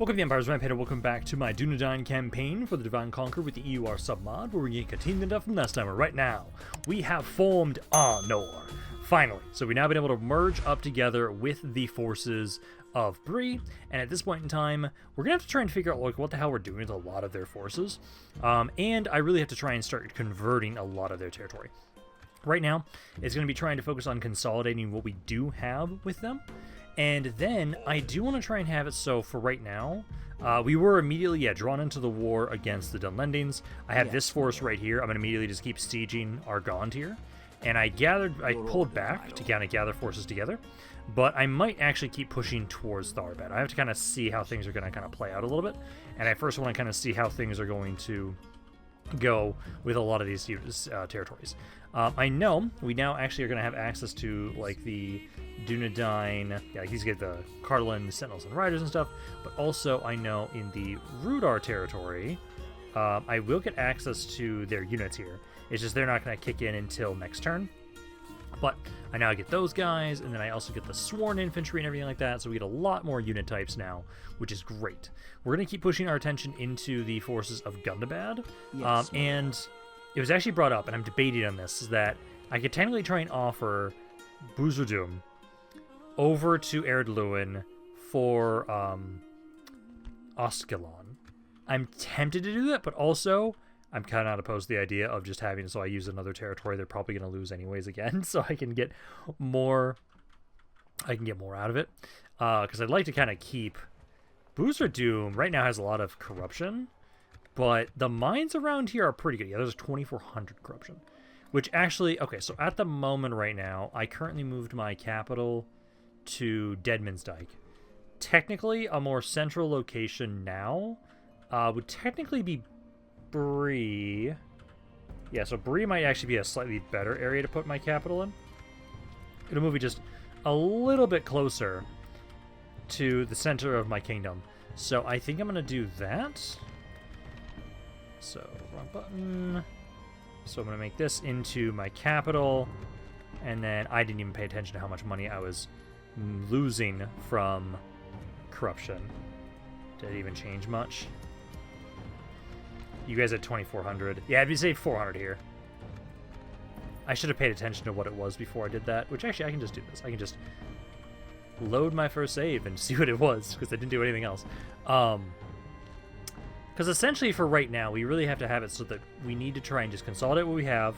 Welcome to the Empire's Rampaned, and welcome back to my Dunedain Campaign for the Divine Conqueror with the EUR submod, where we're continuing stuff from last time. Right now, we have formed Arnor. Finally. So we've now been able to merge up together with the forces of Brin, and at this point in time, we're going to have to try and figure out like what the hell we're doing with a lot of their forces. And I really have to try and start converting a lot of their territory. Right now, it's going to be trying to focus on consolidating what we do have with them. And then I do want to try and have it so for right now, we were immediately drawn into the war against the Dunlendings. I have this force right here. I'm going to immediately just keep sieging Argond here. And I pulled back to kind of gather forces together. But I might actually keep pushing towards Tharbad. I have to kind of see how things are going to kind of play out a little bit. And I first want to kind of see how things are going to go with a lot of these territories. I know we now actually are going to have access to like the Dunedain, he's get the Carlin Sentinels and Riders and stuff, but also I know in the Rudar territory, I will get access to their units here. It's just they're not going to kick in until next turn. But I now get those guys, and then I also get the Sworn Infantry and everything like that, so we get a lot more unit types now, which is great. We're going to keep pushing our attention into the forces of Gundabad, and it was actually brought up, and I'm debating on this, is that I could technically try and offer Buzurdum over to Erdluin for Oskelon. I'm tempted to do that, but also I'm kind of not opposed to the idea of just having, so I use another territory they're probably going to lose anyways again, so I can get more out of it. Because I'd like to kind of keep Buzurdum right now has a lot of corruption, but the mines around here are pretty good. Yeah, there's 2,400 corruption, which actually, okay, so at the moment right now, I currently moved my capital to Deadmansdyke. Technically, a more central location now would technically be Bree. Yeah, so Bree might actually be a slightly better area to put my capital in. It'll move me just a little bit closer to the center of my kingdom. So I think I'm going to do that. So, wrong button. So I'm going to make this into my capital. And then I didn't even pay attention to how much money I was losing from corruption. Did it even change much? You guys at 2,400. Yeah, I'd be safe 400 here. I should have paid attention to what it was before I did that, which actually I can just do this. I can just load my first save and see what it was, because I didn't do anything else. Because essentially for right now, we really have to have it so that we need to try and just consolidate what we have.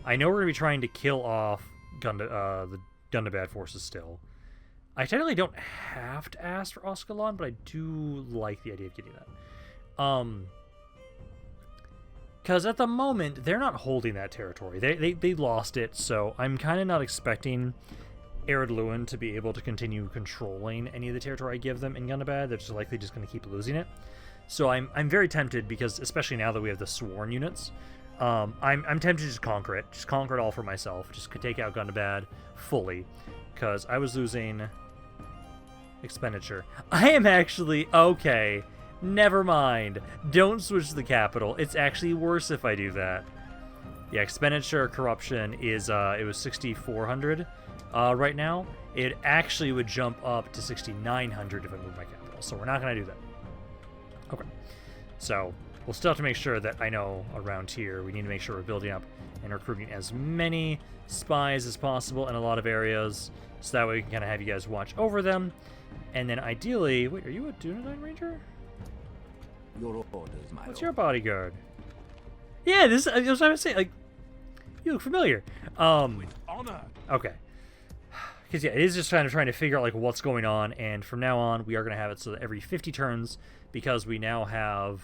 I know we're going to be trying to kill off the Gundabad forces still. I technically don't have to ask for Oskelon, but I do like the idea of getting that. Because at the moment, they're not holding that territory. They lost it, so I'm kind of not expecting Erdluin to be able to continue controlling any of the territory I give them in Gundabad. They're just likely just going to keep losing it. So I'm very tempted, because especially now that we have the Sworn units, I'm tempted to just conquer it. Just conquer it all for myself. Just take out Gundabad fully, because I was losing expenditure. I am actually okay. Never mind. Don't switch to the capital. It's actually worse if I do that. Yeah, expenditure corruption is it was 6,400 right now. It actually would jump up to 6,900 if I move my capital. So we're not going to do that. Okay. So we'll still have to make sure that I know around here we need to make sure we're building up and recruiting as many spies as possible in a lot of areas, so that way we can kind of have you guys watch over them. And then ideally, wait, are you a Dunedain Ranger? Your orders, my What's your bodyguard? Yeah, this I was trying to say, like, you look familiar. With honor. Okay. Because yeah, it is just trying to figure out like what's going on, and from now on we are going to have it so that every 50 turns, because we now have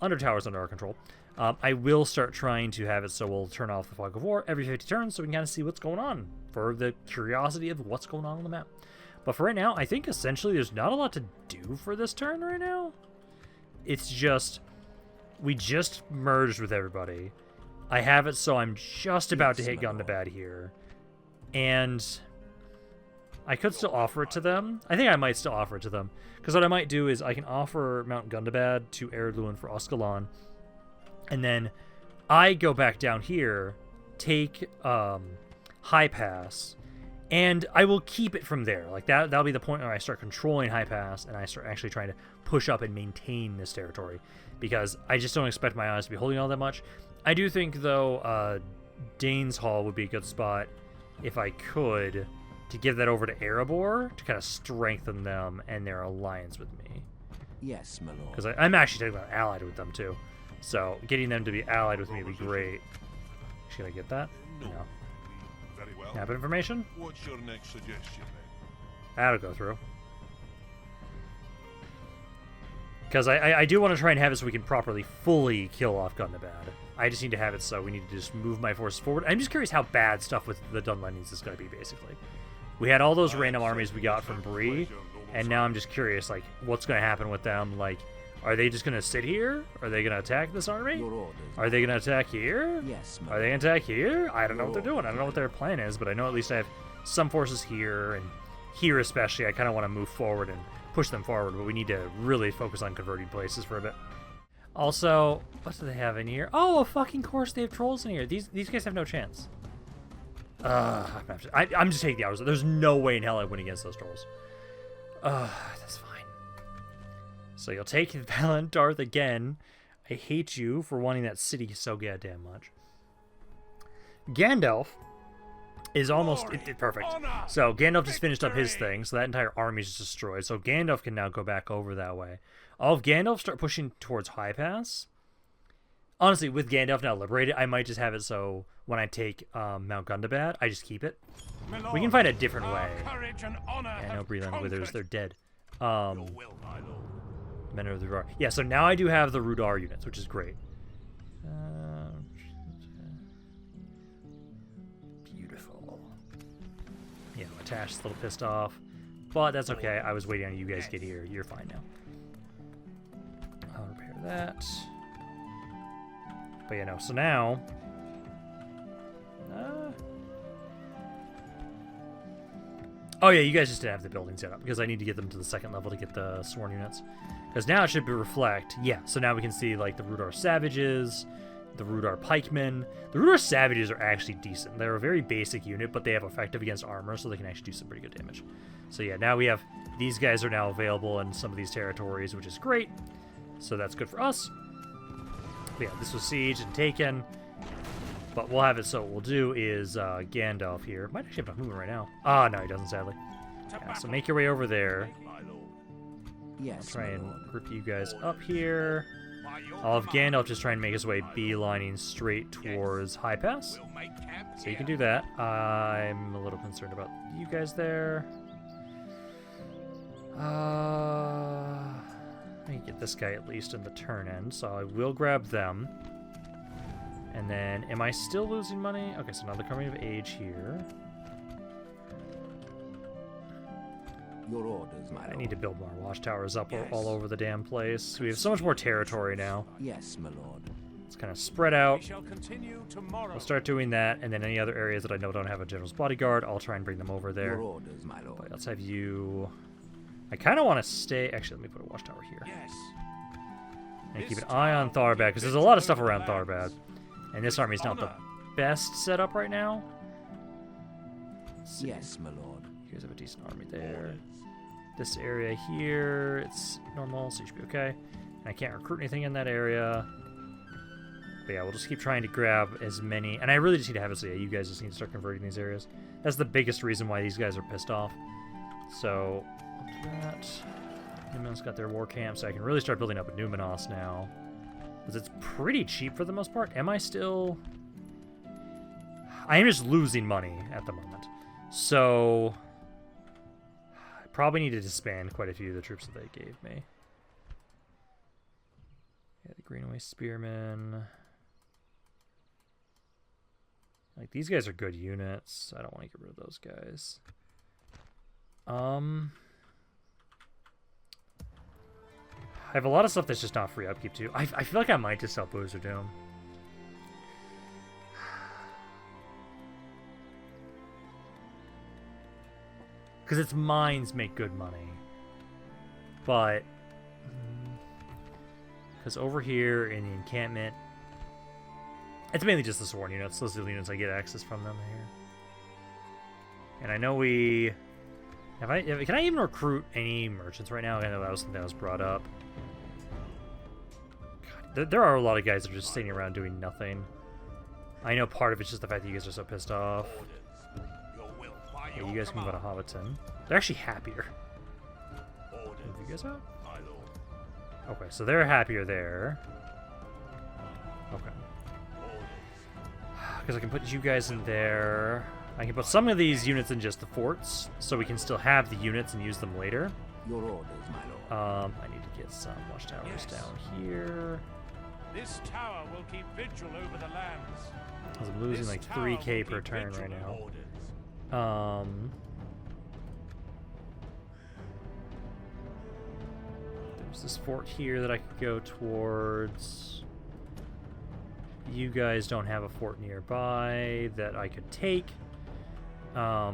under towers under our control. I will start trying to have it so we'll turn off the fog of war every 50 turns, so we can kind of see what's going on for the curiosity of what's going on the map. But for right now, I think essentially there's not a lot to do for this turn right now. It's just, we just merged with everybody. I have it so I'm just about to hit Gundabad here. And I could still offer it to them. I think I might still offer it to them. Because what I might do is I can offer Mount Gundabad to Erdluin for Oskelon. And then I go back down here, take High Pass, And I will keep it from there. Like, that'll be the point where I start controlling High Pass, and I start actually trying to push up and maintain this territory. Because I just don't expect my eyes to be holding all that much. I do think, though, Dane's Hall would be a good spot, if I could, to give that over to Erebor, to kind of strengthen them and their alliance with me. Yes, my lord. Because I'm actually technically allied with them, too. So, getting them to be allied with me would be great. Should I get that? No. Very well. Map information? What's your next suggestion, then? That'll go through. Because I do want to try and have it so we can properly, fully kill off Gundabad. I just need to have it so we need to just move my forces forward. I'm just curious how bad stuff with the Dunlendings is going to be, basically. We had all those random armies we got from Bree, and now I'm just curious, like, what's going to happen with them? Like, are they just going to sit here? Are they going to attack this army? Are they going to attack here? Yes, Are they going to attack here? I don't know what they're doing. I don't know what their plan is, but I know at least I have some forces here, and here especially, I kind of want to move forward and push them forward, but we need to really focus on converting places for a bit. Also, what do they have in here? Oh, of fucking course they have trolls in here. These guys have no chance. I'm just taking the hours. There's no way in hell I win against those trolls. That's fine. So you'll take Valand, Tarth again. I hate you for wanting that city so goddamn much. Gandalf is almost perfect. So Gandalf just finished up his thing, so that entire army is destroyed. So Gandalf can now go back over that way. All of Gandalf start pushing towards High Pass. Honestly, with Gandalf now liberated, I might just have it so when I take Mount Gundabad, I just keep it. We can find a different way. Yeah, no Breland Withers, they're dead. Men of the Rudar. Yeah, so now I do have the Rudar units, which is great. Beautiful. Yeah, Attach's a little pissed off, but that's okay. I was waiting on you guys to get here. You're fine now. I'll repair that. But yeah, no. So now, oh yeah, you guys just didn't have the building set up because I need to get them to the second level to get the sworn units. Because now it should be reflect. Yeah, so now we can see like the Rudar Savages, the Rudar Pikemen. The Rudar Savages are actually decent. They're a very basic unit, but they have effective against armor, so they can actually do some pretty good damage. So yeah, now we have, these guys are now available in some of these territories, which is great. So that's good for us. But yeah, this was sieged and taken. But we'll have it so what we'll do is Gandalf here. Might actually have enough movement right now. Ah, no, he doesn't, sadly. Yeah, so make your way over there. Yes, I'll try and group you guys up here. I'll have Gandalf just try and make his way beelining straight towards High Pass. So you can do that. I'm a little concerned about you guys there. I can get this guy at least in the turn end, so I will grab them. And then, am I still losing money? Okay, so now they're coming of age here. Your orders, my lord. I need to build more watchtowers up all over the damn place. We have so much more territory now. Yes, my lord. It's kind of spread out. We shall continue tomorrow. We'll start doing that, and then any other areas that I know don't have a general's bodyguard, I'll try and bring them over there. Your orders, my lord. But let's have you... I kind of want to stay... Actually, let me put a watchtower here. Yes. And keep an eye on Tharbad, because there's a lot of stuff around Tharbad. And this army's not the best setup right now. Yes, my lord. You guys have a decent army there. This area here, it's normal, so you should be okay. And I can't recruit anything in that area. But yeah, we'll just keep trying to grab as many. And I really just need to have it so yeah, you guys just need to start converting these areas. That's the biggest reason why these guys are pissed off. So, I'll do that. Numenos got their war camp, so I can really start building up a Numenos now. Because it's pretty cheap for the most part. Am I still... I am just losing money at the moment. So... I probably need to disband quite a few of the troops that they gave me. Yeah, the Greenaway Spearmen. Like, these guys are good units. I don't want to get rid of those guys. I have a lot of stuff that's just not free upkeep, too. I feel like I might just sell Boozer Doom. Because its mines make good money. But... Because over here in the encampment... It's mainly just the sworn units. Those are the units I get access from them here. And I know we... Can I even recruit any merchants right now? I know that was something that was brought up. God, there are a lot of guys that are just sitting around doing nothing. I know part of it's just the fact that you guys are so pissed off. Yeah, you guys can go to Hobbiton. They're actually happier. Move you guys out? Okay, so they're happier there. Okay. Because I can put you guys in there. I can put some of these units in just the forts, so we can still have the units and use them later. Your orders, my lord. I need to get some watchtowers down here. This tower will keep vigil over the lands. Because I'm losing like 3k per turn right now. There's this fort here that I could go towards. You guys don't have a fort nearby that I could take. Yeah,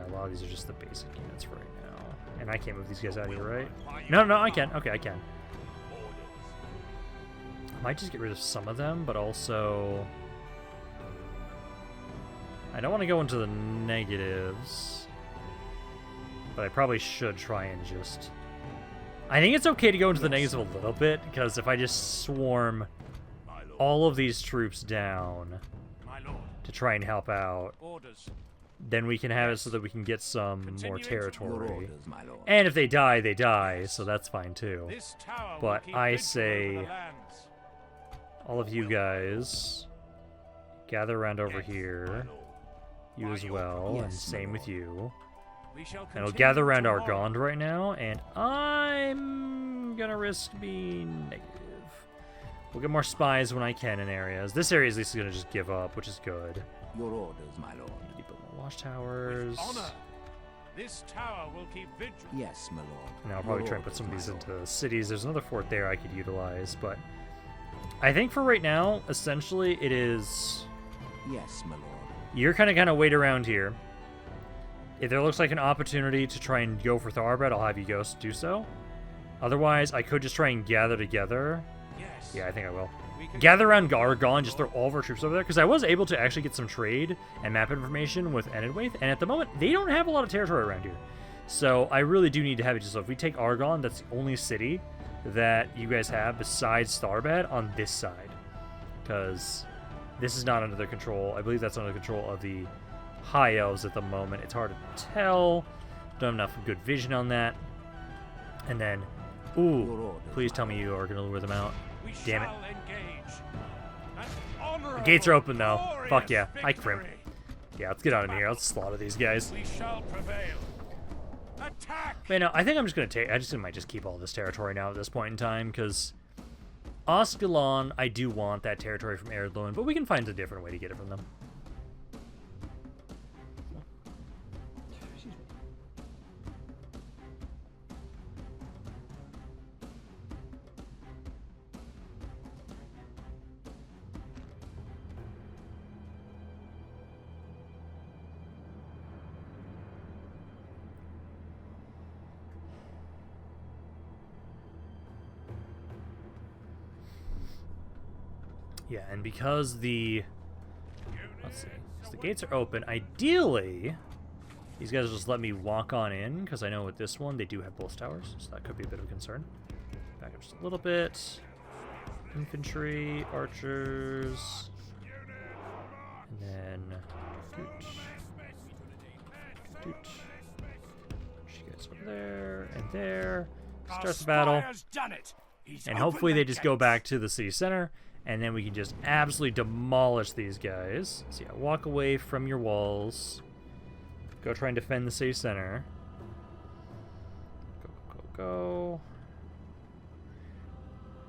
a lot of these are just the basic units right now. And I can't move these guys out of here, right? No, I can. Okay, I can. I might just get rid of some of them, but also... I don't want to go into the negatives. But I probably should try and just... I think it's okay to go into the negatives a little bit, because if I just swarm all of these troops down to try and help out, then we can have it so that we can get some more territory. And if they die, they die, so that's fine too. But I say, all of you guys, gather around over here. You as well, and same with you. And we'll gather around Argond right now, and I'm gonna risk being negative. We'll get more spies when I can in areas. This area at least is gonna just give up, which is good. Your orders, my lord. Need to build more watchtowers. This tower will keep vigil. Yes, my lord. And I'll probably try and put some of these into cities. There's another fort there I could utilize, but I think for right now, essentially, it is... Yes, my lord. You're kind of wait around here. If there looks like an opportunity to try and go for Tharbad, I'll have you go do so. Otherwise, I could just try and gather together. Yes. Yeah, I think I will. Gather around Argond, just throw all of our troops over there, because I was able to actually get some trade and map information with Enedwaith, and at the moment, they don't have a lot of territory around here. So I really do need to have it. So if we take Argond, that's the only city that you guys have besides Tharbad on this side. Because this is not under their control. I believe that's under the control of the High Elves at the moment. It's hard to tell. Don't have enough good vision on that. And then, ooh, please tell me you are going to lure them out. Damn it. The gates are open though. Fuck yeah. I crimp. Yeah, let's get out of here. Let's slaughter these guys. We shall prevail. Attack! Man, no, I think I'm just going to take... I might just keep all this territory now at this point in time, because Ascalon, I do want that territory from Erdluin, but we can find a different way to get it from them. Yeah, and because the... Let's see. So the gates are open. Ideally, these guys will just let me walk on in, because I know with this one, they do have both towers, so that could be a bit of a concern. Back up just a little bit. Infantry, archers. And then... Doot. You guys over there, and there. Start the battle. And hopefully they just go back to the city center. And then we can just absolutely demolish these guys. So yeah, walk away from your walls. Go try and defend the city center. Go.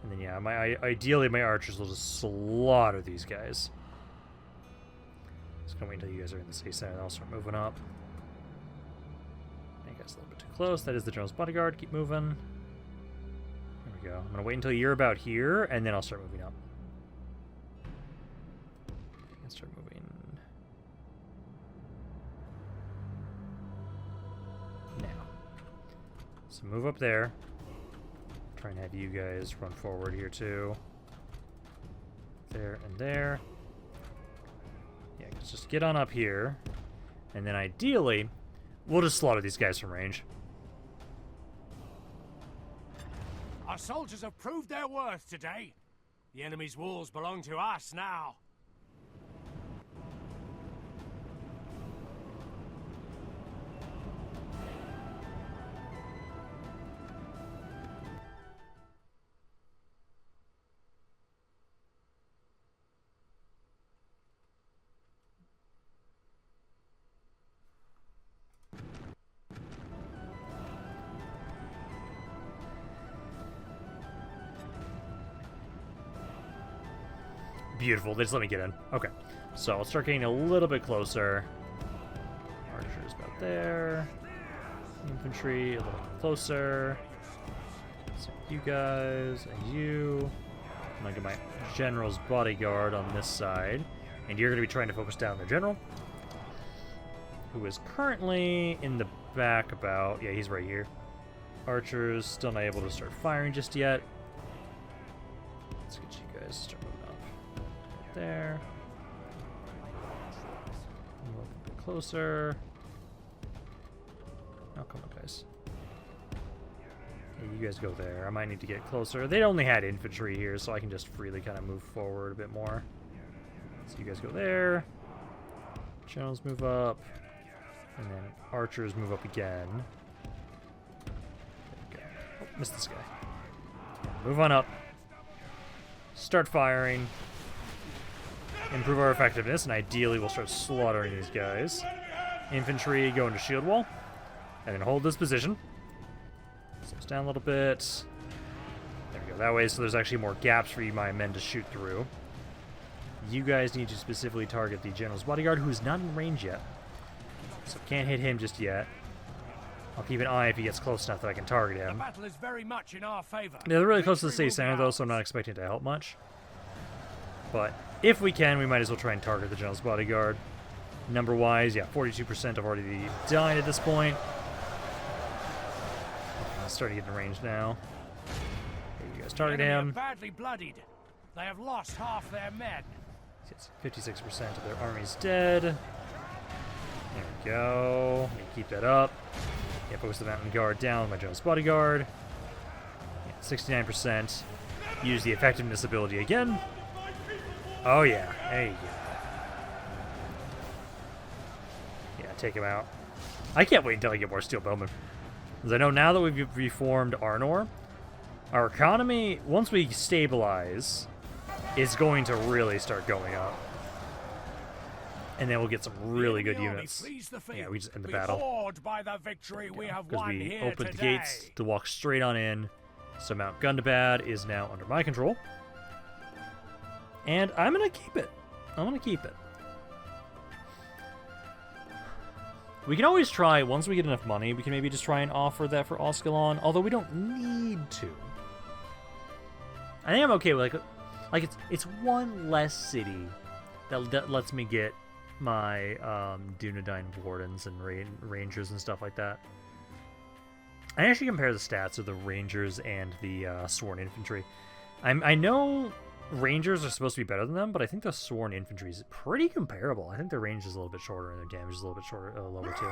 And then yeah, ideally my archers will just slaughter these guys. Just gonna wait until you guys are in the city center, and I'll start moving up. I think that's a little bit too close. That is the general's bodyguard. Keep moving. There we go. I'm gonna wait until you're about here, and then I'll start moving up. Start moving now. So move up there. Try and have you guys run forward here too. There and there. Yeah, let's just get on up here. And then ideally, we'll just slaughter these guys from range. Our soldiers have proved their worth today. The enemy's walls belong to us now. Beautiful. They just let me get in. Okay. So I'll start getting a little bit closer. Archers about there. Infantry a little closer. So you guys and you. I'm going to get my general's bodyguard on this side. And you're going to be trying to focus down the general, who is currently in the back about... Yeah, he's right here. Archers still not able to start firing just yet. Let's get you guys started. There. Move a bit closer. Oh, come on, guys. Okay, you guys go there. I might need to get closer. They only had infantry here, so I can just freely kind of move forward a bit more. So you guys go there. Generals move up. And then archers move up again. There we go. Oh, missed this guy. Move on up. Start firing. Improve our effectiveness, and ideally we'll start slaughtering these guys. Infantry go into shield wall, and then hold this position. Slows down a little bit. There we go, that way, so there's actually more gaps for you, my men, to shoot through. You guys need to specifically target the general's bodyguard, who's not in range yet. So can't hit him just yet. I'll keep an eye if he gets close enough that I can target him. The battle is very much in our favor. Yeah, they're really close to the city center, though, so I'm not expecting it to help much. But if we can, we might as well try and target the general's bodyguard. Number-wise, yeah, 42% have already died at this point. I'm starting to get in range now. Okay, you guys target him. Badly bloodied. They have lost half their men. 56% of their army's dead. There we go. Keep that up. Yeah, focus the mountain guard down with my general's bodyguard. Yeah, 69%. Use the effectiveness ability again. Oh yeah, there you go. Yeah, take him out. I can't wait until I get more steel bowmen. Because I know now that we've reformed Arnor, our economy, once we stabilize, is going to really start going up. And then we'll get some really good units. Yeah, we just end the battle. Because we opened the gates to walk straight on in. So Mount Gundabad is now under my control. And I'm going to keep it. I'm going to keep it. We can always try, once we get enough money, we can maybe just try and offer that for Ascalon, although we don't need to. I think I'm okay with, like it's one less city that lets me get my Dunedain Wardens and Rangers and stuff like that. I actually compare the stats of the Rangers and the Sworn Infantry. I know Rangers are supposed to be better than them, but I think the Sworn Infantry is pretty comparable. I think their range is a little bit shorter and their damage is a little bit shorter, lower too.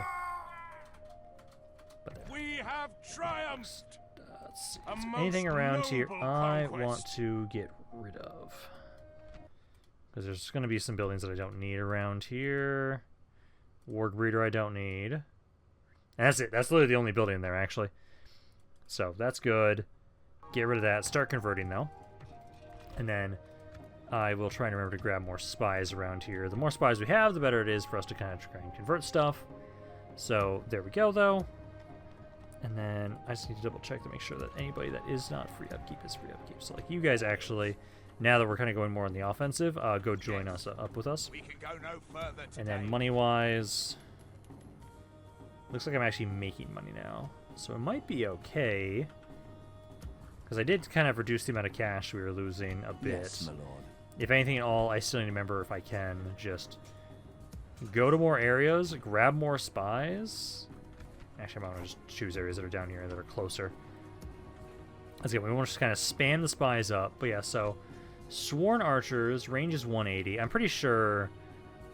But we have triumphed. Let's see. Anything around here I want to get rid of. Because there's going to be some buildings that I don't need around here. Ward Breeder I don't need. And that's it. That's literally the only building in there, actually. So that's good. Get rid of that. Start converting, though. And then I will try and remember to grab more spies around here. The more spies we have, the better it is for us to kind of try and convert stuff. So there we go, though. And then I just need to double check to make sure that anybody that is not free upkeep is free upkeep. So like you guys actually, now that we're kind of going more on the offensive, go join us up with us. We can go no further today. And then money-wise, looks like I'm actually making money now. So it might be okay. Because I did kind of reduce the amount of cash we were losing a bit. Yes, my lord. If anything at all, I still need to remember, if I can, just go to more areas, grab more spies. Actually, I'm going to just choose areas that are down here that are closer. Let's go. We want to just kind of spam the spies up. But yeah, so Sworn Archers, range is 180. I'm pretty sure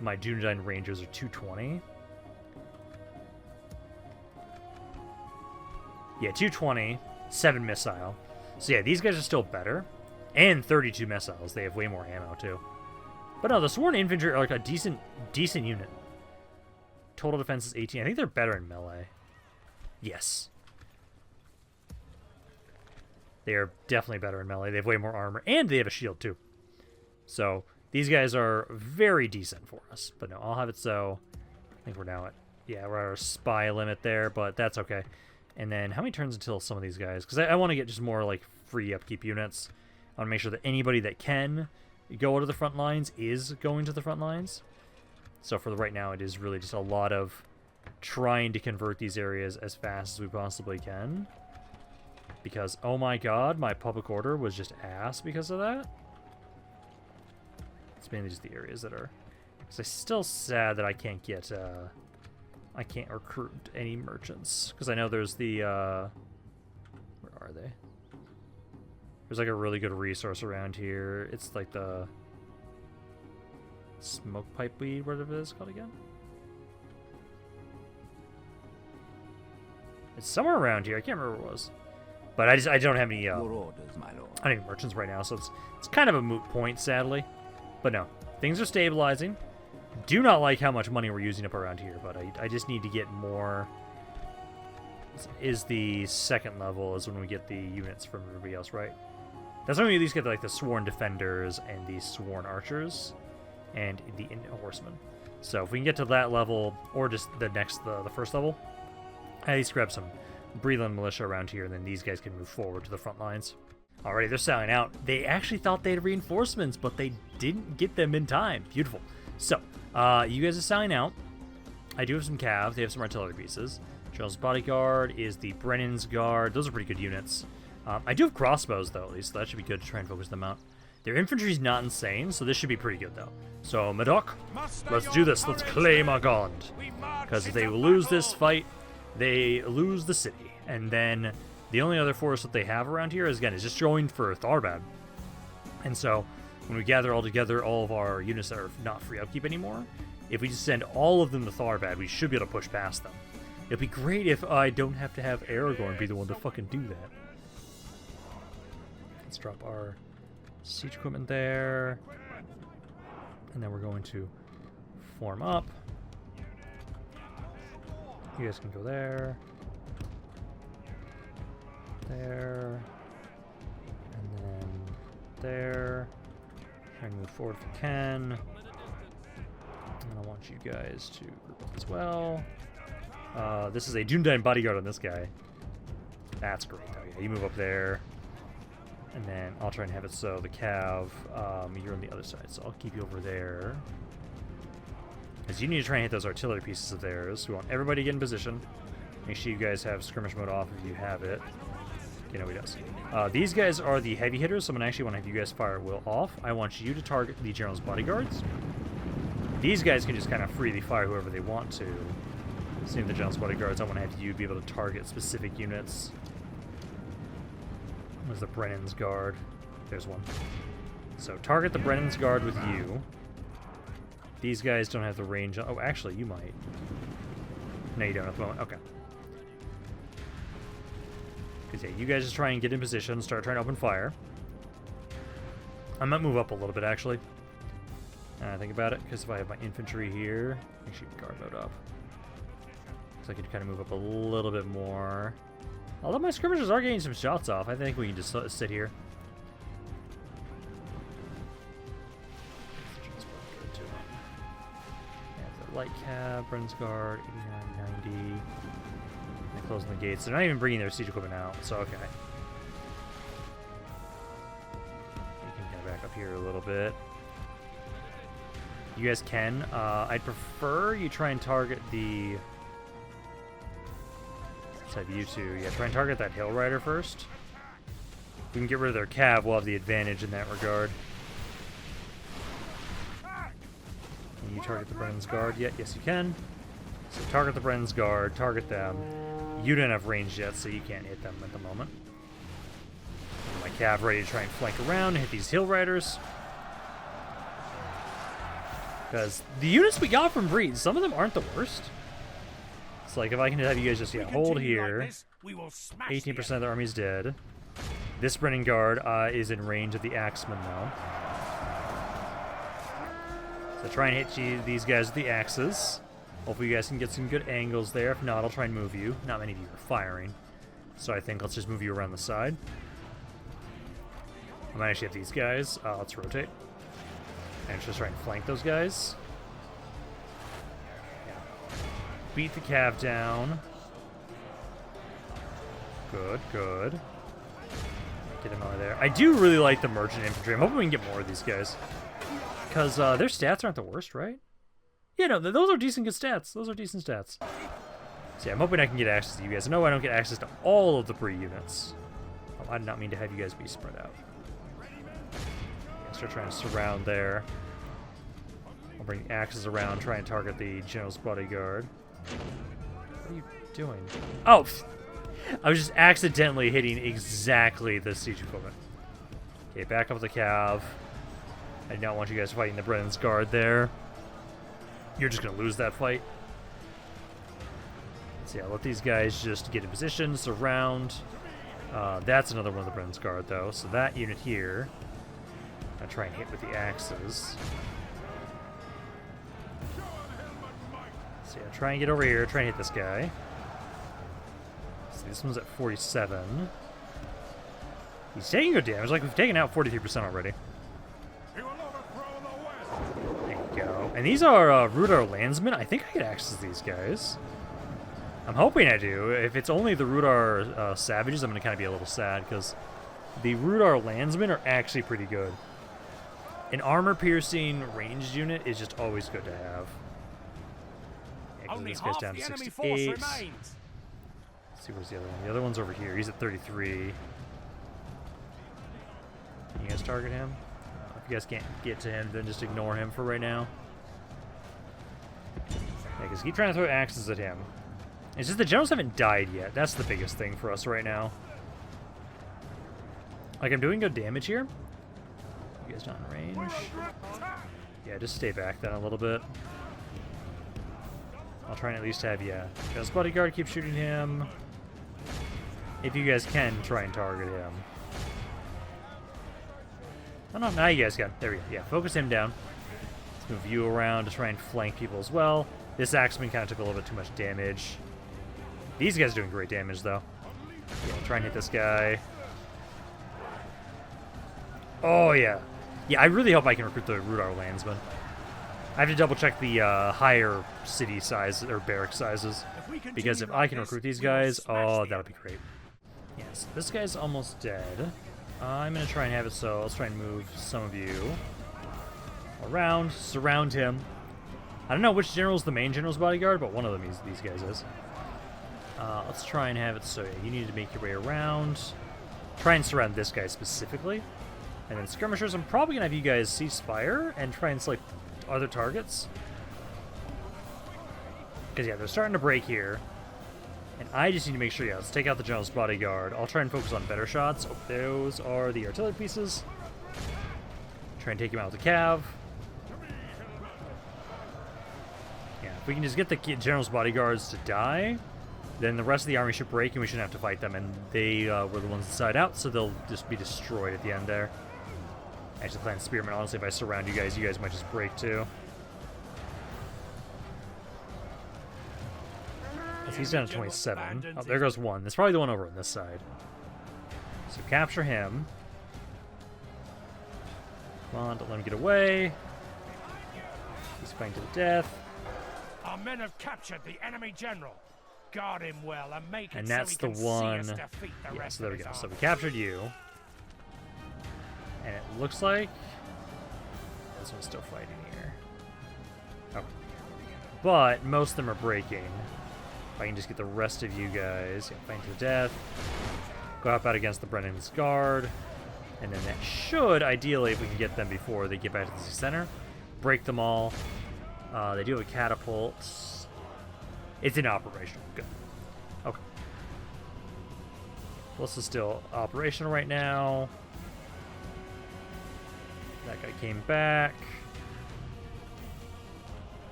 My Dunedain Rangers are 220. Yeah, 220, 7 missile. So yeah, these guys are still better. And 32 missiles. They have way more ammo too. But no, the Sworn Infantry are like a decent unit. Total defense is 18. I think they're better in melee. Yes. They are definitely better in melee. They have way more armor. And they have a shield too. So these guys are very decent for us. But no, I'll have it so. I think we're now at, yeah, we're at our spy limit there, but that's okay. And then how many turns until some of these guys? Because I want to get just more like free upkeep units. I want to make sure that anybody that can go to the front lines is going to the front lines. So for the right now, it is really just a lot of trying to convert these areas as fast as we possibly can. Because, oh my god, my public order was just ass because of that. It's mainly just the areas that are... Because I'm still sad that I can't get... I can't recruit any merchants. Because I know there's the... Where are they? There's like a really good resource around here. It's like the... Smoke pipe weed, whatever it is called again. It's somewhere around here. I can't remember what it was. But I don't have any Your orders, my lord. I don't have any merchants right now, so it's kind of a moot point, sadly. But no, things are stabilizing. Do not like how much money we're using up around here, but I just need to get more. Is the second level is when we get the units from everybody else, right? That's when we at least get like the sworn defenders and the sworn archers and the horsemen. So if we can get to that level, or just the first level, I at least grab some Breland militia around here, and then these guys can move forward to the front lines. Alrighty, they're selling out. They actually thought they had reinforcements, but they didn't get them in time. Beautiful. So, you guys are selling out. I do have some cav. They have some artillery pieces. General's Bodyguard is the Brennan's Guard. Those are pretty good units. I do have crossbows, though, at least, so that should be good to try and focus them out. Their infantry's not insane, so this should be pretty good, though. So, Madoc, let's do this. Let's claim Argond. Because if they lose this fight, they lose the city. And then the only other force that they have around here is just joined for Tharbad. And so, when we gather all together, all of our units that are not free upkeep anymore, if we just send all of them to Tharbad, we should be able to push past them. It'd be great if I don't have to have Aragorn be the one to fucking do that. Let's drop our siege equipment there. And then we're going to form up. You guys can go there. There. And then there. Try and move forward if we can. And I want you guys to group up as well. This is a Dunedain bodyguard on this guy. That's great. Oh yeah, you move up there. And then I'll try and have it so the cav, you're on the other side, so I'll keep you over there. Because you need to try and hit those artillery pieces of theirs. We want everybody to get in position. Make sure you guys have skirmish mode off if you have it. Okay, no, he does. These guys are the heavy hitters, so I'm going to actually want to have you guys fire at will off. I want you to target the General's Bodyguards. These guys can just kind of freely fire whoever they want to. Same with the General's Bodyguards, I want to have you be able to target specific units. There's the Brennan's Guard. There's one. So target the Brennan's Guard with you. These guys don't have the range. Oh, actually, you might. No, you don't at the moment. Okay. Because, yeah, you guys just try and get in position, start trying to open fire. I might move up a little bit, actually. Think about it, because if I have my infantry here, make sure you guard mode up. So I could kind of move up a little bit more. Although my skirmishers are getting some shots off, I think we can just sit here. Yeah, the light cab, Brin's Guard, 89, 90. They're closing the gates. They're not even bringing their siege equipment out, so okay. You can kind of back up here a little bit. You guys can. I'd prefer you try and target the... Have you two. Yeah, try and target that Hill Rider first. If we can get rid of their cav, we'll have the advantage in that regard. Can you target the Brennan's Guard yet? Yes, you can. So target the Brennan's Guard, target them. You don't have range yet, so you can't hit them at the moment. My cav ready to try and flank around and hit these Hill Riders. Because the units we got from Brin, some of them aren't the worst. It's like if I can have you guys just hold here. 18% of the army's dead. This Brennan guard is in range of the Axemen though. So try and hit these guys with the axes. Hopefully you guys can get some good angles there. If not, I'll try and move you. Not many of you are firing. So I think let's just move you around the side. I might actually have these guys. Let's rotate. And just try and flank those guys. Yeah. Beat the cav down. Good, good. Get him out of there. I do really like the merchant infantry. I'm hoping we can get more of these guys. Because their stats aren't the worst, right? Yeah, no, those are decent good stats. Those are decent stats. So yeah, I'm hoping I can get access to you guys. No, I don't get access to all of the Brin units. Oh, I did not mean to have you guys be spread out. Yeah, start trying to surround there. I'll bring axes around, try and target the general's bodyguard. What are you doing? Oh! I was just accidentally hitting exactly the siege equipment. Okay, back up the cav. I do not want you guys fighting the Brennan's guard there. You're just going to lose that fight. So yeah, let these guys just get in position, surround. That's another one of the Brennan's guard, though. So that unit here, I'll try and hit with the axes. So yeah, try and get over here, try and hit this guy. So this one's at 47. He's taking good damage, like we've taken out 43% already. There you go. And these are Rudar Landsmen. I think I get access to these guys. I'm hoping I do. If it's only the Rudar Savages, I'm going to kind of be a little sad, because the Rudar Landsmen are actually pretty good. An armor-piercing ranged unit is just always good to have. Yeah, this guy's down to 68. Let's see, where's the other one? The other one's over here. He's at 33. Can you guys target him? If you guys can't get to him, then just ignore him for right now. Yeah, because keep trying to throw axes at him. It's just the generals haven't died yet. That's the biggest thing for us right now. Like, I'm doing good damage here. You guys not in range? Yeah, just stay back then a little bit. I'll try and at least have, yeah. General's bodyguard, keep shooting him. If you guys can, try and target him. Oh no, now you guys got him. There we go. Yeah, focus him down. Let's move you around to try and flank people as well. This Axeman kind of took a little bit too much damage. These guys are doing great damage, though. Yeah, try and hit this guy. Oh, yeah. Yeah, I really hope I can recruit the Rudar Landsmen. I have to double-check the higher city size, or barrack sizes. Because if I can recruit these guys, oh, that'll be great. Yes, this guy's almost dead. I'm going to try and have it so. Let's try and move some of you around, surround him. I don't know which general's the main general's bodyguard, but one of them these guys is. Let's try and have it so you need to make your way around. Try and surround this guy specifically. And then skirmishers, I'm probably going to have you guys cease fire and try and select other targets. Because, yeah, they're starting to break here. And I just need to make sure, yeah, let's take out the general's bodyguard. I'll try and focus on better shots. Oh, those are the artillery pieces. Try and take him out with the cav. Yeah, if we can just get the general's bodyguards to die, then the rest of the army should break and we shouldn't have to fight them. And they were the ones that side out, so they'll just be destroyed at the end there. Actually, playing Spearman, honestly, if I surround you guys might just break too. He's down to 27. Oh, there goes one. That's probably the one over on this side. So capture him. Come on, don't let him get away. He's fighting to the death. Our men have captured the enemy general. Guard him well and make it and that's so he the can one. See us defeat the Yeah, rest so there we of go. his So we army. captured you. And it looks like this one's still fighting here. Oh. But most of them are breaking. If I can just get the rest of you guys, yeah, fighting to the death. Go up out against the Brennan's guard. And then that should, ideally, if we can get them before they get back to the center, break them all. They do have a catapult. It's inoperational. Good. Okay. This is still operational right now. That guy came back.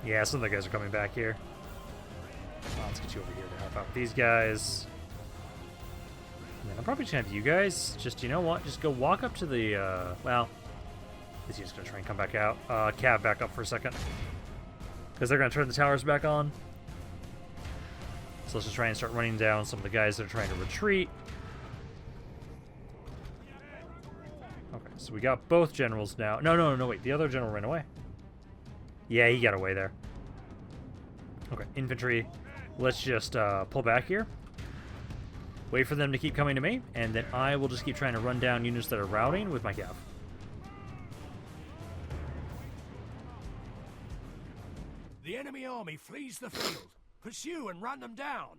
Yeah, some of the guys are coming back here. Let's get you over here to help out with these guys. And then I'm probably just gonna have you guys just, you know what, just go walk up to the, well, is he just gonna try and come back out? Cav back up for a second. Because they're gonna turn the towers back on. So let's just try and start running down some of the guys that are trying to retreat. Okay, so we got both generals now. No, wait, the other general ran away. Yeah, he got away there. Okay, infantry. Let's just pull back here. Wait for them to keep coming to me, and then I will just keep trying to run down units that are routing with my cav. The enemy army flees the field. Pursue and run them down.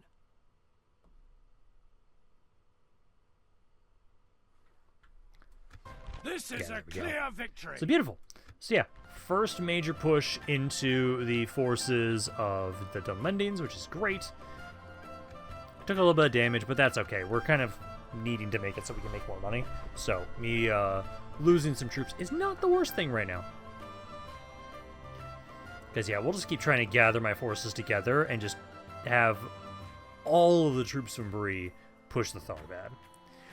This is a clear victory. So beautiful. So yeah, first major push into the forces of the Dunlendings, which is great. Took a little bit of damage, but that's okay. We're kind of needing to make it so we can make more money. So me losing some troops is not the worst thing right now. Because yeah, we'll just keep trying to gather my forces together and just have all of the troops from Brin push the Tharbad.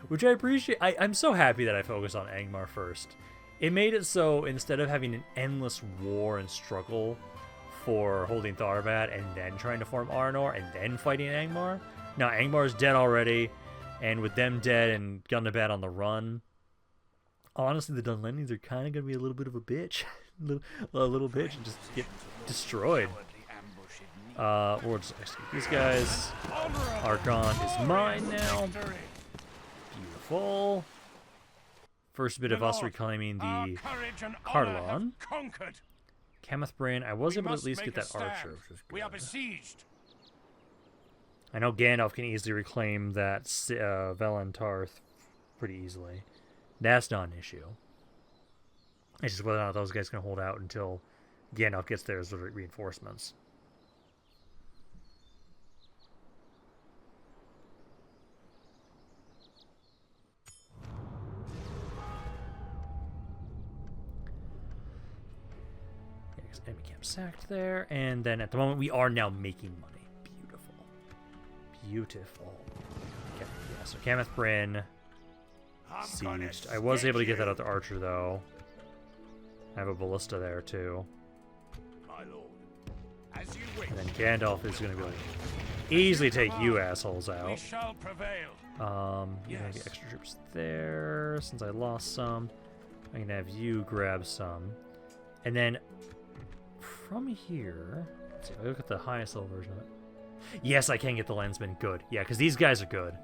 Which I appreciate. I'm so happy that I focused on Angmar first. It made it so instead of having an endless war and struggle for holding Tharbad and then trying to form Arnor and then fighting Angmar, now Angmar's dead already, and with them dead and Gundabad on the run, honestly the Dunlendings are kind of going to be a little bit of a bitch. a little bitch and just get destroyed. We'll just execute these guys. Argond is mine now. Beautiful. First bit of us reclaiming the Cardalon. Cameth Brin. I was able to at least get that archer, which was good. We are besieged. I know Gandalf can easily reclaim that Valand Tarth pretty easily. That's not an issue. It's just whether or not those guys can hold out until Gandalf gets there as reinforcements. Enemy camp sacked there, and then at the moment we are now making money. Beautiful. Beautiful. Okay, yeah, so Cameth Brin sieged. I was able to get that out the archer though. I have a ballista there too. My lord. As you wish. And then Gandalf is gonna be like easily take you assholes out. We shall prevail. You're gonna get extra troops there since I lost some. I'm gonna have you grab some. And then from here, let's see if I look at the highest level version of it. Yes, I can get the Lensmen. Good. Yeah, because these guys are good.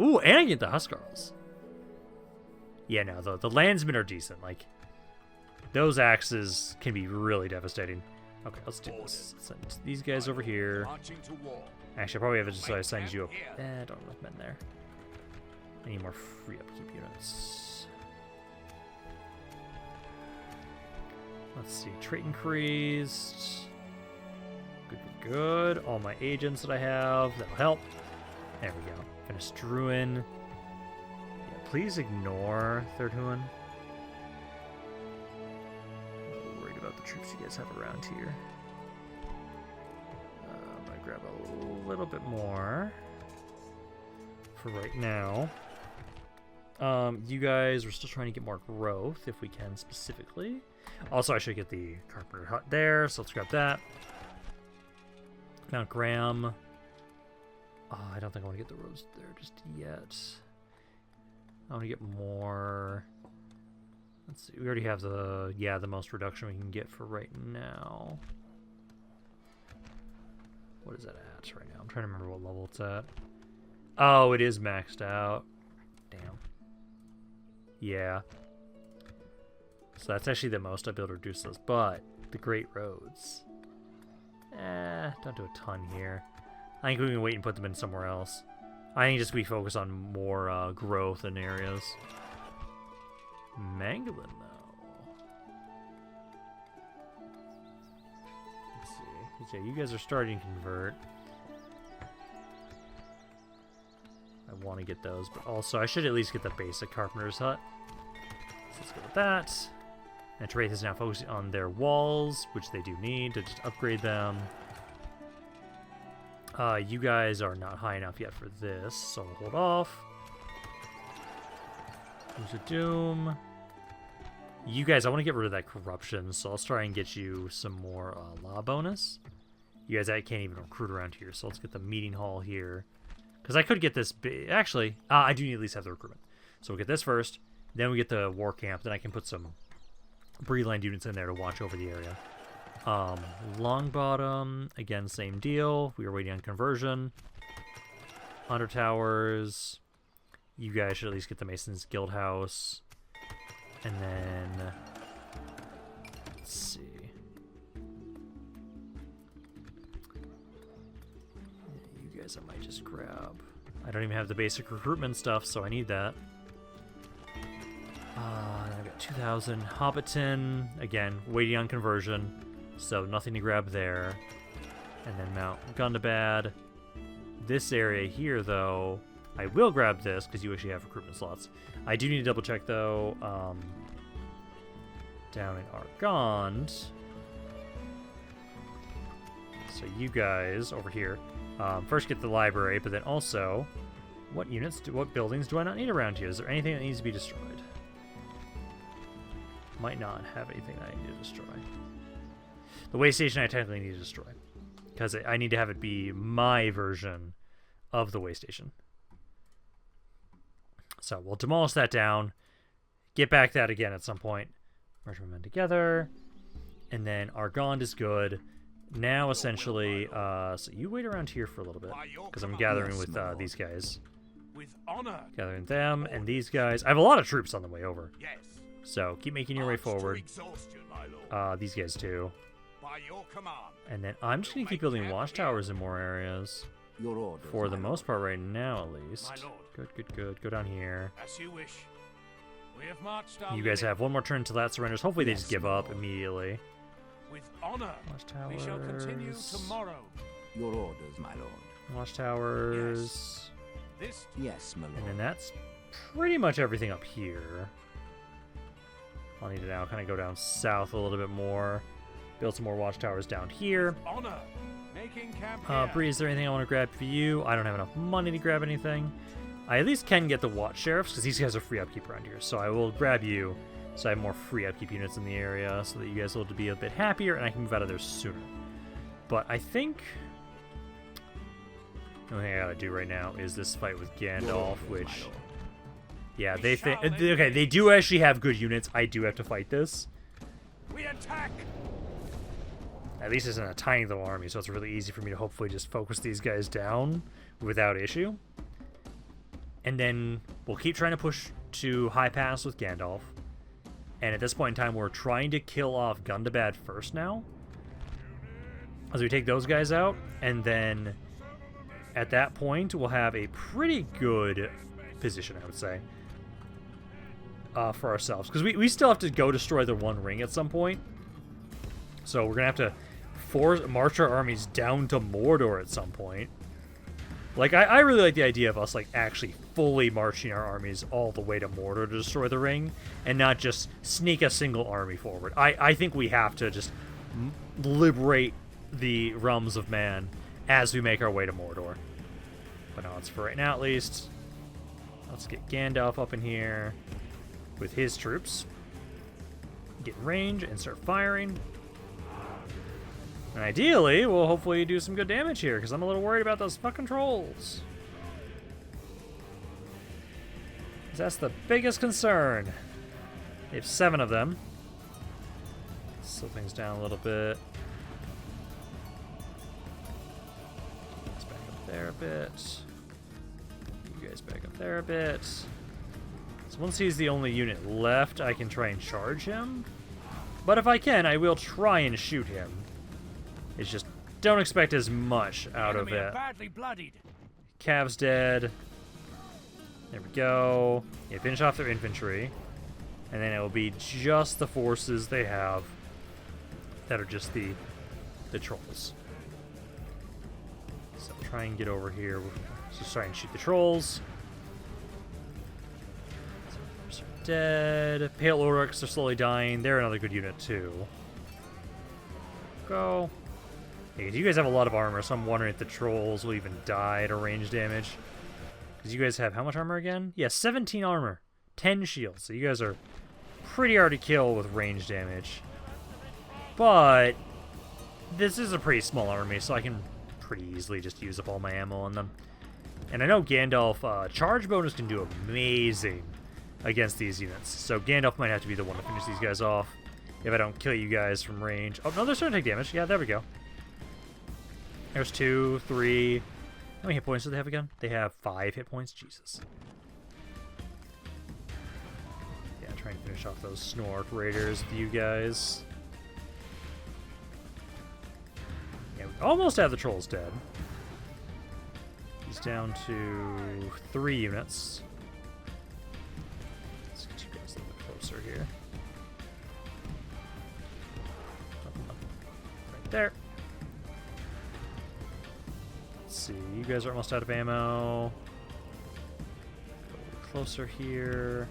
Ooh, and I get the Huskarls. Yeah, no, the Landsmen are decent. Like, those axes can be really devastating. Okay, let's do this. Send these guys over here. Actually, I probably have it just so I send you up. I don't have enough men there. I need more free upkeep units. Let's see, trait increased. Good. All my agents that I have, that'll help. There we go. Finish Druin. Yeah, please ignore Third Huon. I'm a little worried about the troops you guys have around here. I'm gonna grab a little bit more for right now. You guys, we're still trying to get more growth if we can specifically. Also, I should get the Carpenter Hut there, so let's grab that. Mount Graham. Oh, I don't think I want to get the roads there just yet. I want to get more. Let's see. We already have the most reduction we can get for right now. What is that at right now? I'm trying to remember what level it's at. Oh, it is maxed out. Damn. Yeah. So that's actually the most I'll be able to reduce those. But the Great Roads. Don't do a ton here. I think we can wait and put them in somewhere else. I think just we focus on more growth in areas. Mangalin, though. Let's see. Yeah, you guys are starting to convert. I want to get those, but also I should at least get the basic Carpenter's Hut. So let's go with that. And Tarth is now focusing on their walls, which they do need to just upgrade them. You guys are not high enough yet for this, so we'll hold off. There's a Doom. You guys, I want to get rid of that corruption, so I'll try and get you some more law bonus. You guys, I can't even recruit around here, so let's get the meeting hall here. Because I could get this actually, I do need to at least have the recruitment. So we'll get this first, then we get the war camp, then I can put some Breland units in there to watch over the area. Longbottom, again, same deal. We are waiting on conversion. Under towers. You guys should at least get the Mason's Guild House. And then, let's see. You guys I might just grab. I don't even have the basic recruitment stuff, so I need that. I've got 2,000. Hobbiton, again, waiting on conversion, so nothing to grab there. And then Mount Gundabad. This area here, though, I will grab this because you actually have recruitment slots. I do need to double check, though, down in Argond. So you guys over here, first get the library, but then also, what buildings do I not need around here? Is there anything that needs to be destroyed? Might not have anything that I need to destroy. The way station I technically need to destroy, because I need to have it be my version of the way station. So we'll demolish that down, get back that again at some point, merge my men together, and then Argond is good. Now essentially, so you wait around here for a little bit, because I'm gathering with these guys. With honor. Gathering them and these guys. I have a lot of troops on the way over. Yes. So keep making your way forward. These guys too. By your command. And then I'm just gonna keep building watchtowers in more areas. Your orders, For the my most part right now, at least. My lord. Good, good, good. Go down here. As you wish. We have marched our You guys limit. have one more turn until that surrenders. Hopefully they just Yes, give my up lord. immediately. With honor. We shall continue Watchtowers. tomorrow. Your orders, my lord. Watchtowers. This Yes, my lord. And then that's pretty much everything up here. I'll need to now kind of go down south a little bit more. Build some more watchtowers down here. honor. Making camp here. Bree, is there anything I want to grab for you? I don't have enough money to grab anything. I at least can get the watch sheriffs because these guys are free upkeep around here. So I will grab you so I have more free upkeep units in the area so that you guys will be a bit happier and I can move out of there sooner. But I think the only thing I gotta do right now is this fight with Gandalf, which, yeah, they think, okay, they do actually have good units. I do have to fight this. We attack. At least it's in a tiny little army, so it's really easy for me to hopefully just focus these guys down without issue. And then we'll keep trying to push to High Pass with Gandalf. And at this point in time, we're trying to kill off Gundabad first now. As we take those guys out, and then at that point, we'll have a pretty good position, I would say, for ourselves. Because we still have to go destroy the One Ring at some point. So we're going to have to march our armies down to Mordor at some point. Like, I really like the idea of us, like, actually fully marching our armies all the way to Mordor to destroy the ring, and not just sneak a single army forward. I think we have to just liberate the realms of man as we make our way to Mordor. But no, it's for right now at least. Let's get Gandalf up in here with his troops. Get in range and start firing. And ideally, we'll hopefully do some good damage here, because I'm a little worried about those fucking trolls. 'Cause that's the biggest concern. They have 7 of them. Slow things down a little bit. Let's back up there a bit. You guys back up there a bit. So once he's the only unit left, I can try and charge him. But if I can, I will try and shoot him. It's just, don't expect as much out of Enemy are it. badly bloodied. Cav's dead. There we go. Yeah, finish off their infantry. And then it will be just the forces they have that are just the trolls. So try and get over here. Just try and shoot the trolls. So dead. Pale Oryx are slowly dying. They're another good unit, too. Go. Hey, you guys have a lot of armor, so I'm wondering if the trolls will even die to range damage. Because you guys have how much armor again? Yeah, 17 armor. 10 shields. So you guys are pretty hard to kill with range damage. But this is a pretty small army, so I can pretty easily just use up all my ammo on them. And I know Gandalf, charge bonus can do amazing against these units. So Gandalf might have to be the one to finish these guys off if I don't kill you guys from range. Oh, no, they're starting to take damage. Yeah, there we go. There's 2, 3. How many hit points do they have again? They have 5 hit points. Jesus. Yeah, trying to finish off those Snork Raiders with you guys. Yeah, we almost have the trolls dead. He's down to 3 units. Let's get you guys a little bit closer here. Right there. Let's see, you guys are almost out of ammo. Go a little closer here.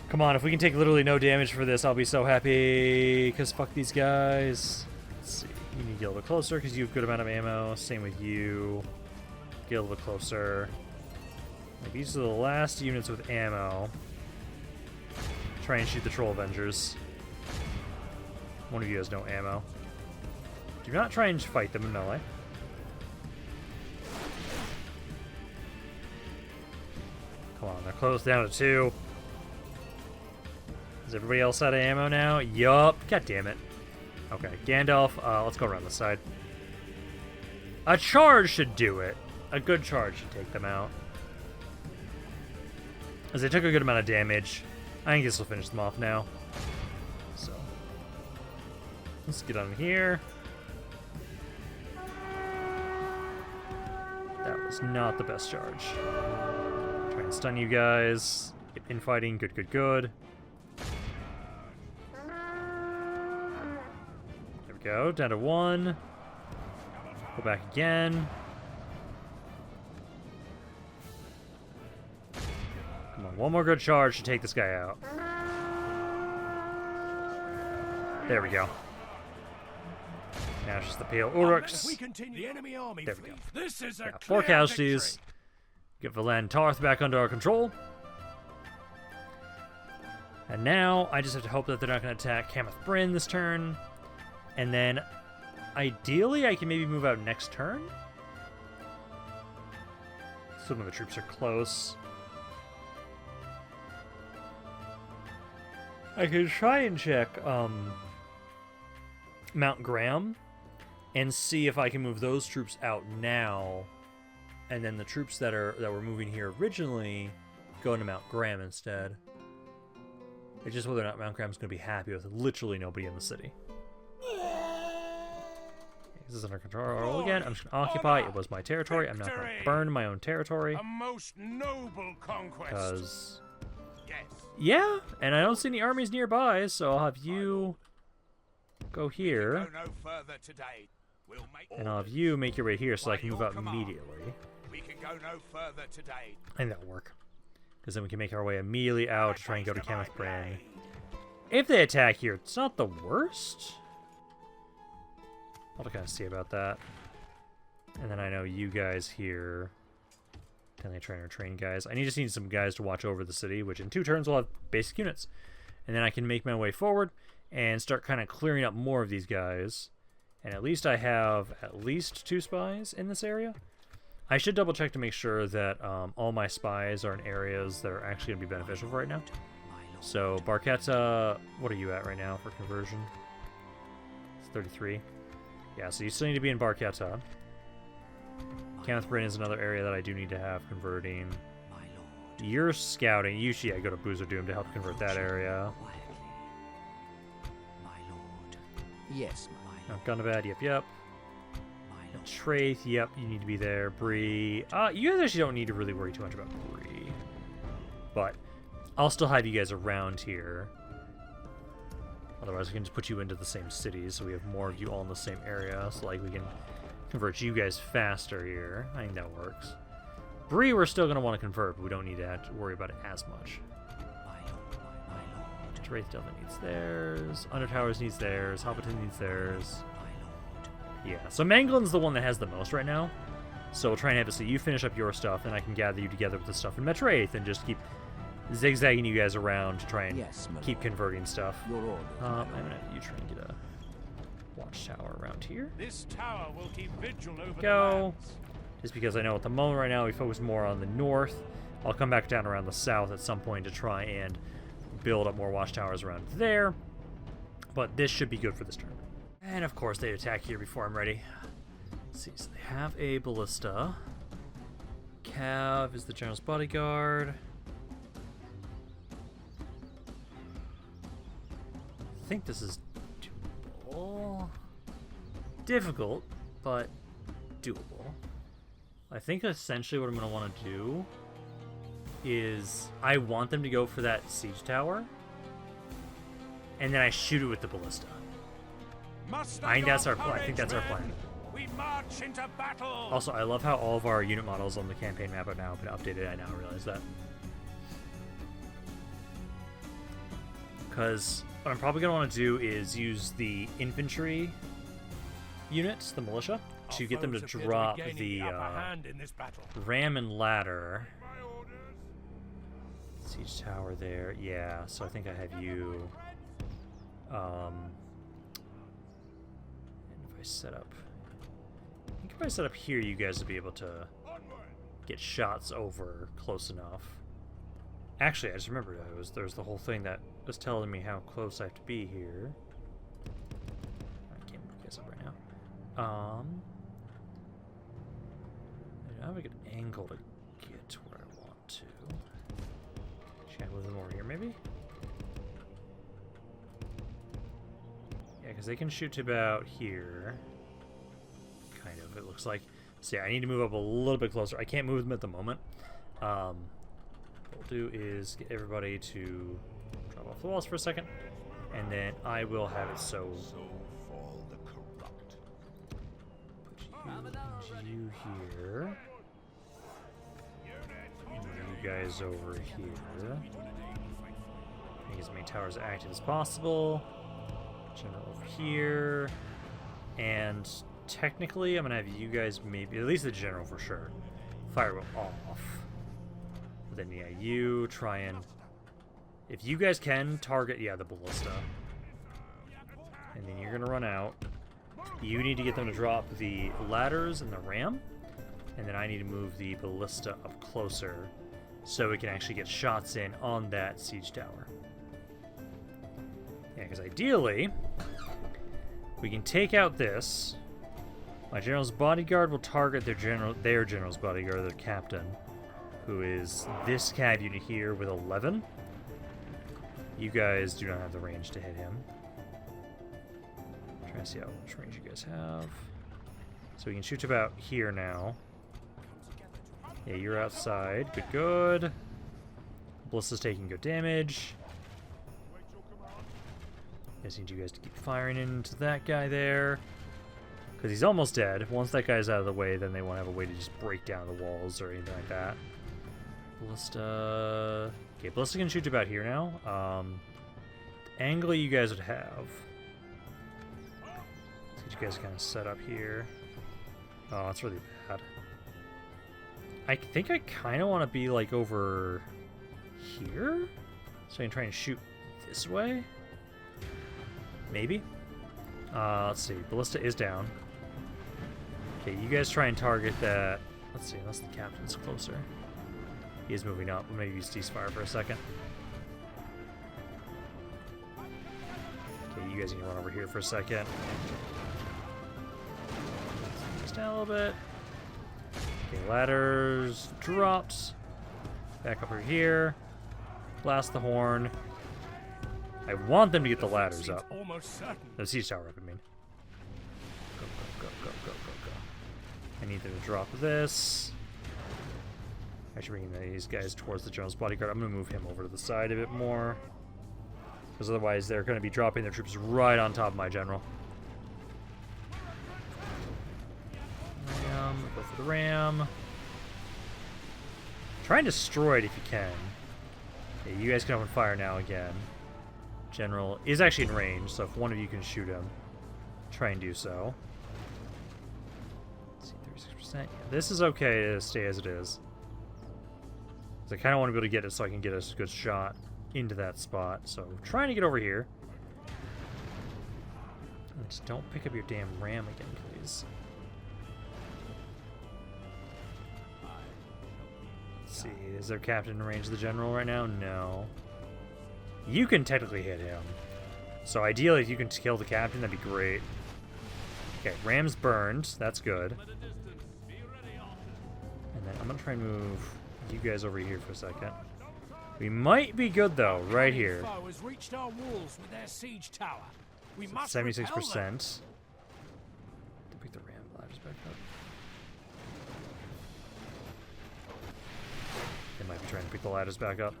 Come on, if we can take literally no damage for this, I'll be so happy. Because fuck these guys. Let's see, you need to get a little bit closer because you have a good amount of ammo. Same with you. Get a little bit closer. Like, these are the last units with ammo. Try and shoot the Troll Avengers. One of you has no ammo. Do not try and fight them in melee. Come on, they're close down to 2. Is everybody else out of ammo now? Yup. God damn it. Okay, Gandalf, let's go around this side. A charge should do it. A good charge should take them out. As they took a good amount of damage. I think this will finish them off now. So, let's get on here. That was not the best charge. Try and stun you guys. Get infighting. Good, good, good. There we go. Down to 1. Go back again. Come on. One more good charge to take this guy out. There we go. Now it's just the Pale Uruks. The enemy army There we go. This is a Yeah, 4 casualties. Get Valand Tarth back under our control. And now I just have to hope that they're not going to attack Cameth Brin this turn. And then ideally I can maybe move out next turn. Some of the troops are close. I could try and check Mount Graham and see if I can move those troops out now, and then the troops that were moving here originally go into Mount Graham instead. It's just whether or not Mount Graham's going to be happy with literally nobody in the city. This is under control again. I'm just going to occupy. It was my territory. I'm not going to burn my own territory. A most noble conquest. Because, yes. yeah, and I don't see any armies nearby, so I'll have you go here. Go no further today. We'll make And I'll have you make your way here so I can move out immediately. We can go no further today. I think that'll work. Because then we can make our way immediately out to try and go to Cameth Brin. If they attack here, it's not the worst. I'll kind of see about that. And then I know you guys here. Can they train guys? I just need some guys to watch over the city, which in 2 turns will have basic units. And then I can make my way forward and start kind of clearing up more of these guys. And at least I have at least 2 spies in this area. I should double check to make sure that all my spies are in areas that are actually going to be beneficial for right now. So Barketta, what are you at right now for conversion? It's 33. Yeah, so you still need to be in Barketta. Cameth Brin is another area that I do need to have converting. You're scouting. Usually I go to Boozer Doom to help convert that area. Yes, Gundabad, yep. Traith, yep, you need to be there. Bree, you guys actually don't need to really worry too much about Bree. But I'll still have you guys around here. Otherwise, we can just put you into the same cities, so we have more of you all in the same area. So, like, we can convert you guys faster here. I think that works. Bree, we're still going to want to convert, but we don't need to have to worry about it as much. Wraith Delta needs theirs. Undertowers needs theirs. Hobbiton needs theirs. Yeah, so Manglin's the one that has the most right now. So we'll try and have it so you finish up your stuff, and I can gather you together with the stuff in Metraith and just keep zigzagging you guys around to try and keep converting stuff. I'm gonna have you try and get a watchtower around here. This tower will keep vigil over Go. the lands. Just because I know at the moment right now we focus more on the north. I'll come back down around the south at some point to try and build up more watchtowers around there. But this should be good for this turn. And of course they attack here before I'm ready. Let's see, so they have a ballista. Cav is the general's bodyguard. I think this is doable. Difficult, but doable. I think essentially what I'm going to want to do is I want them to go for that siege tower, and then I shoot it with the ballista. I think that's our plan. I think that's our plan. We march into battle. Also, I love how all of our unit models on the campaign map have now been updated. I now realize that. Because what I'm probably going to want to do is use the infantry units, the militia, to get them to drop the ram and ladder. Siege tower there. Yeah, so I think I have you. And if I set up... I think if I set up here, you guys will be able to get shots over close enough. Actually, I just remembered there's the whole thing that was telling me how close I have to be here. I can't move you guys up right now. I don't have a good angle to get to where I want to. Should I move them over here, maybe? Yeah, because they can shoot to about here. Kind of, it looks like. So yeah, I need to move up a little bit closer. I can't move them at the moment. What we'll do is get everybody to drop off the walls for a second, and then I will have it so fall the corrupt. Put you here. And you guys over here. Make as many towers active as possible. General over here. And technically, I'm going to have you guys maybe, at least the general for sure, fire off. Then, yeah, you try and, if you guys can, target, yeah, the ballista. And then you're going to run out. You need to get them to drop the ladders and the ram. And then I need to move the ballista up closer so we can actually get shots in on that siege tower. Yeah, because ideally, we can take out this. My general's bodyguard will target their general's bodyguard, their captain, who is this cav unit here with 11. You guys do not have the range to hit him. I'm trying to see how much range you guys have. So we can shoot about here now. Yeah, you're outside. Good, good. Ballista's taking good damage. Just need you guys to keep firing into that guy there. Because he's almost dead. Once that guy's out of the way, then they won't have a way to just break down the walls or anything like that. Ballista... Okay, Ballista can shoot about here now. Angle you guys would have. Let's get you guys kind of set up here. Oh, that's really bad. I think I kind of want to be like over here, so I can try and shoot this way. Maybe. Let's see. Ballista is down. Okay, you guys try and target that. Let's see, unless the captain's closer. He is moving up. We'll maybe use ceasefire for a second. Okay, you guys can run over here for a second. Just down a little bit. Okay, ladders dropped. Back over here. Blast the horn. I want them to get the ladders up. The siege tower up, I mean. Go, go, go, go, go, go, go. I need them to drop this. Actually bringing these guys towards the general's bodyguard. I'm going to move him over to the side a bit more. Because otherwise they're going to be dropping their troops right on top of my general. Ram, go for the ram. Try and destroy it if you can. Yeah, you guys can open fire now again. General is actually in range, so if one of you can shoot him, try and do so. Let's see, 36%. Yeah, this is okay to stay as it is. I kind of want to be able to get it so I can get a good shot into that spot. So trying to get over here. And just don't pick up your damn ram again, please. Let's see, is there captain in range of the general right now? No. You can technically hit him. So ideally, if you can kill the captain, that'd be great. Okay, ram's burned. That's good. And then I'm going to try and move you guys over here for a second. We might be good though, right here. 76%. Pick the ram ladders back up. They might be trying to pick the ladders back up.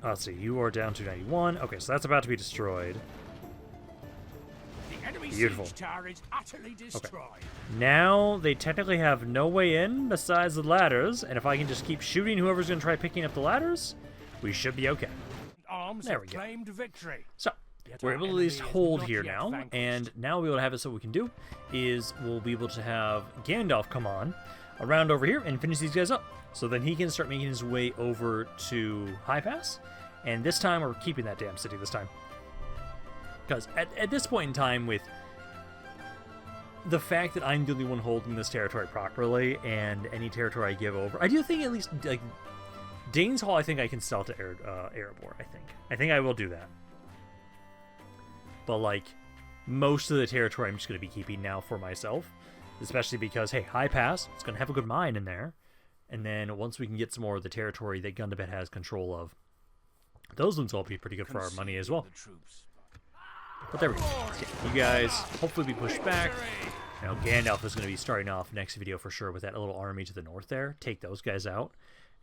Let's see, you are down to 91. Okay, so that's about to be destroyed. Beautiful. Okay. Now they technically have no way in besides the ladders, and if I can just keep shooting whoever's going to try picking up the ladders, we should be okay. There we go. So we're able to at least hold here now, and now we'll be able to have it. So what we can do is we'll be able to have Gandalf come on around over here and finish these guys up. So then he can start making his way over to High Pass, and this time we're keeping that damn city this time. Because at this point in time, with the fact that I'm the only one holding this territory properly, and any territory I give over, I do think at least, like, Dane's Hall, I think I can sell to Erebor, I think I will do that. But, like, most of the territory I'm just going to be keeping now for myself, especially because, hey, High Pass, it's going to have a good mine in there, and then once we can get some more of the territory that Gundabad has control of, those ones will be pretty good for our money as well. But there we go. So yeah, you guys hopefully be pushed back. Now Gandalf is going to be starting off next video for sure with that little army to the north there. Take those guys out,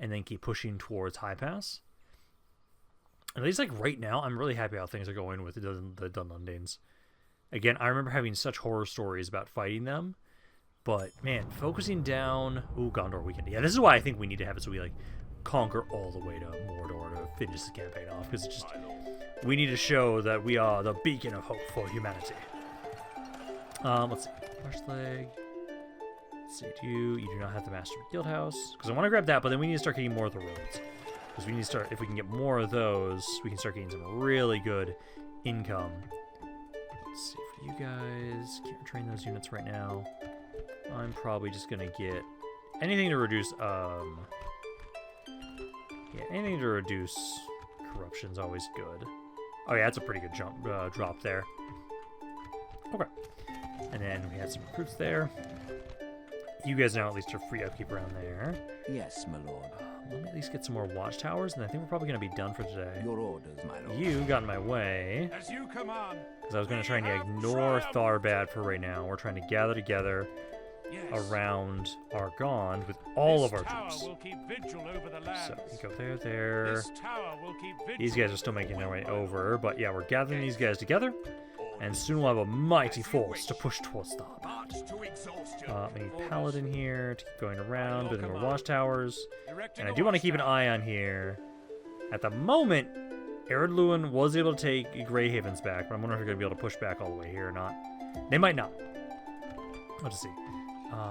and then keep pushing towards High Pass. And at least like right now, I'm really happy how things are going with the Dunlundains. Again, I remember having such horror stories about fighting them, but man, focusing down. Ooh, Gondor weekend. Yeah, this is why I think we need to have it so we like conquer all the way to Mordor to finish this campaign off, because it's just. We need to show that we are the beacon of hope for humanity. Let's see. First leg. Let's see. You do not have the Master of Guild House. Because I want to grab that, but then we need to start getting more of the roads. Because we need to start, if we can get more of those, we can start getting some really good income. Let's see, for you guys, can't train those units right now. I'm probably just going to get anything to reduce, yeah, anything to reduce corruption's always good. Oh yeah, that's a pretty good drop there. Okay. And then we had some recruits there. You guys now at least are free upkeep around there. Yes, my lord. Let me at least get some more watchtowers, and I think we're probably going to be done for today. Your orders, my lord. You got in my way. As you command. Because I was going to try and ignore Tharbad for right now. We're trying to gather together around Argond with all of our troops. So you go there. These guys are still making their way over, but yeah, we're gathering these guys together, and soon we'll have a mighty force to push towards Tharbad. We need Paladin here to keep going around, building more watchtowers, and I do want to keep an eye on here. At the moment, Eredluin was able to take Greyhaven's back, but I'm wondering if they're going to be able to push back all the way here or not. They might not. Let's see.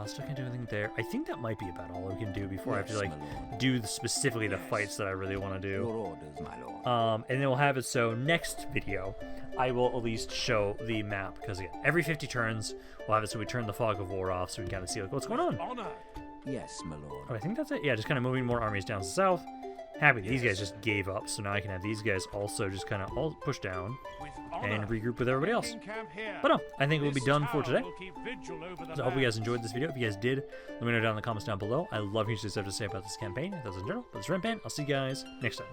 Still can't do anything there. I think that might be about all we can do before I have to like do specifically the fights that I really want to do. Your orders, my lord. And then we'll have it so next video I will at least show the map, because again, every 50 turns we'll have it so we turn the Fog of War off so we can kind of see like what's going on. Yes, my lord. Oh, I think that's it. Yeah, just kind of moving more armies down south. Happy these guys just gave up, so now I can have these guys also just kind of all push down and regroup with everybody else. But no, I think we'll be done for today. So I hope you guys enjoyed this video. If you guys did, let me know down in the comments down below. I love hearing what you guys have to say about this campaign. That's in general. But it's Rampaned. I'll see you guys next time.